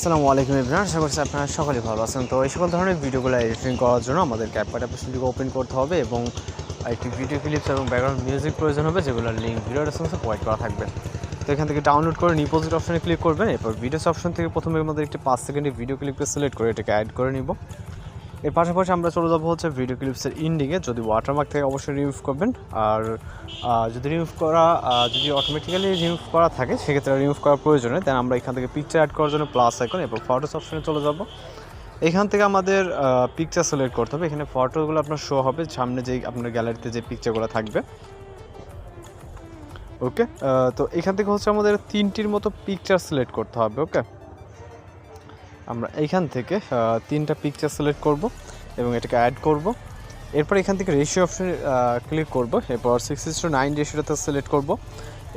আসসালামু আলাইকুম এভরিওয়ান, আশা করছি আপনারা সকলেই ভালো আছেন। তো এই সকল ধরনের ভিডিওগুলো এডিটিং করার জন্য আমাদের ক্যাপকাট অ্যাপ্লিকেশনটিকে ওপেন করতে হবে এবং একটি ভিডিও ক্লিপস এবং ব্যাকগ্রাউন্ড মিউজিক প্রয়োজন হবে, যেগুলোর লিঙ্ক ভিডিও ডেসক্রিপশনে প্রোভাইড করা থাকবে। তো এখান থেকে ডাউনলোড করে নিউ প্রজেক্ট অপশনে ক্লিক করবেন। এরপর ভিডিওস অপশন থেকে প্রথমে আমাদের একটি 5 সেকেন্ডের ভিডিও ক্লিপকে সিলেক্ট করে এটাকে অ্যাড করে নিব। এর পাশাপাশি আমরা চলে যাবো হচ্ছে ভিডিও ক্লিপসের ইন্ডিংয়ে। যদি ওয়াটারমার্ক থেকে অবশ্যই রিমুভ করবেন, আর যদি অটোমেটিক্যালি রিমুভ করা থাকে সেক্ষেত্রে রিমুভ করার প্রয়োজনে দেন আমরা এখান থেকে পিকচার অ্যাড করার জন্য প্লাস আইকন এবং ফটোস অপশনে চলে যাব। এখান থেকে আমাদের পিকচার সিলেক্ট করতে হবে। এখানে ফটোগুলো আপনার শো হবে সামনে, যেই আপনার গ্যালারিতে যে পিকচারগুলো থাকবে। ওকে, তো এখান থেকে হচ্ছে আমাদের 3টির মতো পিকচার সিলেক্ট করতে হবে। ওকে, আমরা এইখান থেকে 3টা পিকচার সিলেক্ট করব এবং এটাকে অ্যাড করব। এরপর এখান থেকে রেশিও অপশনে ক্লিক করব। এরপর 6:9 রেশিওটাতে সিলেক্ট করব।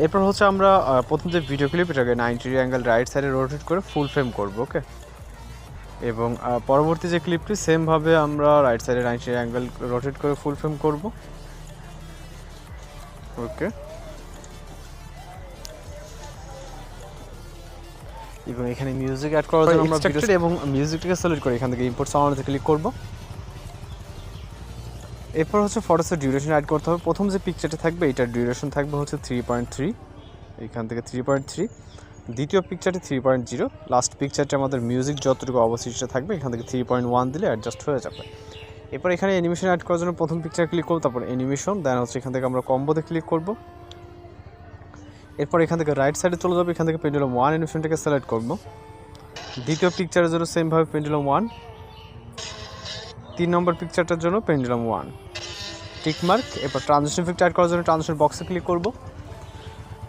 এরপর হচ্ছে আমরা প্রথম যে ভিডিও ক্লিপ এটাকে 90 অ্যাঙ্গেল রাইট সাইডে রোটেট করে ফুল ফ্রেম করব। ওকে, এবং পরবর্তী যে ক্লিপটি সেমভাবে আমরা রাইট সাইডে 90 অ্যাঙ্গেল রোটেট করে ফুল ফ্রেম করব। ওকে, এবং এখানে মিউজিক অ্যাড করার জন্য আমরা ভিডিও এবং মিউজিকটাকে সিলেক্ট করে এখান থেকে ইম্পোর্ট সাউন্ডে ক্লিক করব। এরপর হচ্ছে ফটোসের ডিউরেশন অ্যাড করতে হবে। প্রথম যে পিকচারটা থাকবে এটার ডিউরেশন থাকবে হচ্ছে 3.3, এখান থেকে 3.3। দ্বিতীয় পিকচারটি 3.0। লাস্ট পিকচারটা আমাদের মিউজিক যতটুকু অবশিষ্ট থাকবে এখান থেকে 3.1 দিলে অ্যাডজাস্ট হয়ে যাবে। এরপর এখানে অ্যানিমেশন অ্যাড করার জন্য প্রথম পিকচার ক্লিক করব, তারপর অ্যানিমেশন, দেন হচ্ছে এখান থেকে আমরা কম্বোতে ক্লিক করব। এরপর এখান থেকে রাইট সাইডে চলে যাবে, এখান থেকে পেন্ডুলাম 1 অ্যানিমেশনটাকে সিলেক্ট করব। দ্বিতীয় পিকচারের জন্য সেমভাবে পেন্ডুলাম 1, 3 নম্বর পিকচারটার জন্য পেন্ডুলাম 1 টিকমার্ক। এরপর ট্রানজিশন ইফেক্ট অ্যাড করার জন্য ট্রানজিশন বক্সে ক্লিক করব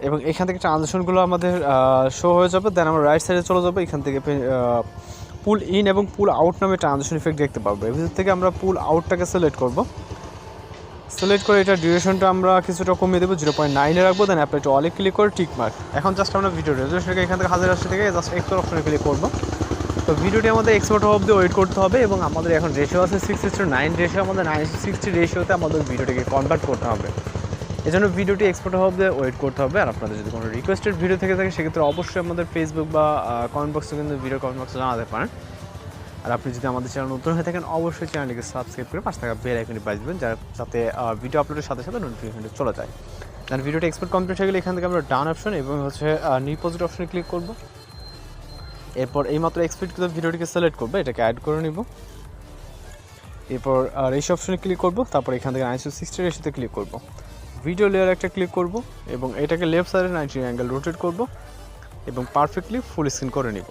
এবং এখান থেকে ট্রানজিশনগুলো আমাদের শো হয়ে যাবে। দেন আমরা রাইট সাইডে চলে যাবো, এখান থেকে পুল ইন এবং পুল আউট নামে ট্রানজিশন ইফেক্ট দেখতে পাবো। এর ভিতর থেকে আমরা পুল আউটটাকে সিলেক্ট করব। সিলেক্ট করে এটা ডিউরেশনটা আমরা কিছুটা কমিয়ে দেবো, 0.9-এ রাখবো। দেন অ্যাপ্লাই টু অলে ক্লিক করে টিকমার্ক। এখন জাস্ট আমরা ভিডিও রেজুলেশনকে এখান থেকে 1080 থেকে জাস্ট এক্সপোর্ট অপশনে ক্লিক করবো। তো ভিডিওটি আমাদের এক্সপোর্ট হওয়া অবধি ওয়েট করতে হবে এবং আমাদের এখন রেশিও আছে 6:9 রেশিও, আমাদের 9:60 রেশিওতে আমাদের ভিডিওটিকে কনভার্ট করতে হবে। এজন্য ভিডিওটি এক্সপোর্ট হওয়া অবধি ওয়েট করতে হবে। আর আপনাদের যদি কোনো রিকোয়েস্টেড ভিডিও থেকে থাকে সেক্ষেত্রে অবশ্যই আমাদের ফেসবুক বা কমেন্ট বক্সে কিন্তু ভিডিও কমেন্ট বক্সে জানাতে পারেন। আর আপনি যদি আমাদের চ্যানেল নতুন হয়ে থাকেন অবশ্যই চ্যানেলটিকে সাবস্ক্রাইব করে পাশে থাকা বেল আইকনটি বাজিয়ে দেবেন, যাতে ভিডিও আপলোডের সাথে সাথে নোটিফিকেশনটি চলে যায়। দেন ভিডিওটি এক্সপোর্ট কমপ্লিট হয়ে গেলে এখান থেকে আমরা ডান অপশন এবং হচ্ছে নিউ প্রজেক্ট অপশনে ক্লিক করব। এরপর এইমাত্র এক্সপোর্টকৃত ভিডিওটিকে সিলেক্ট করবো, এটাকে অ্যাড করে নিব। এরপর রেশিও অপশনে ক্লিক করব, তারপর এখান থেকে 9:60 রেশিওতে ক্লিক করব। ভিডিও লেয়ার একটা ক্লিক করব এবং এটাকে লেফট সাইডে 90 অ্যাঙ্গেল রোটেট করব এবং পারফেক্টলি ফুল স্ক্রিন করে নিব।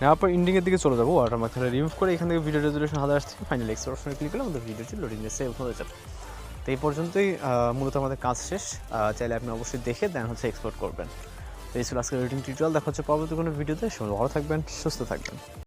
নেওয়ার পর ইন্ডিংয়ের দিকে চলে যাবো, ওয়াটারমার্ক থেকে রিমুভ করে এখান থেকে ভিডিও রেজুলেশন 1080 থেকে ফাইনাল এক্সপোর্ট অপশনে ক্লিক করলে আমাদের ভিডিওটি লোডিংয়ে সেভ হয়ে যাবে। তো এই পর্যন্তই মূলত আমাদের কাজ শেষ। চাইলে আপনি অবশ্যই দেখে দেন হচ্ছে এক্সপোর্ট করবেন। তো এই ছিল আজকের এডিটিং টিউটোরিয়াল। দেখা হচ্ছে পরবর্তী কোনো ভিডিওতে। সবাই ভালো থাকবেন, সুস্থ থাকবেন।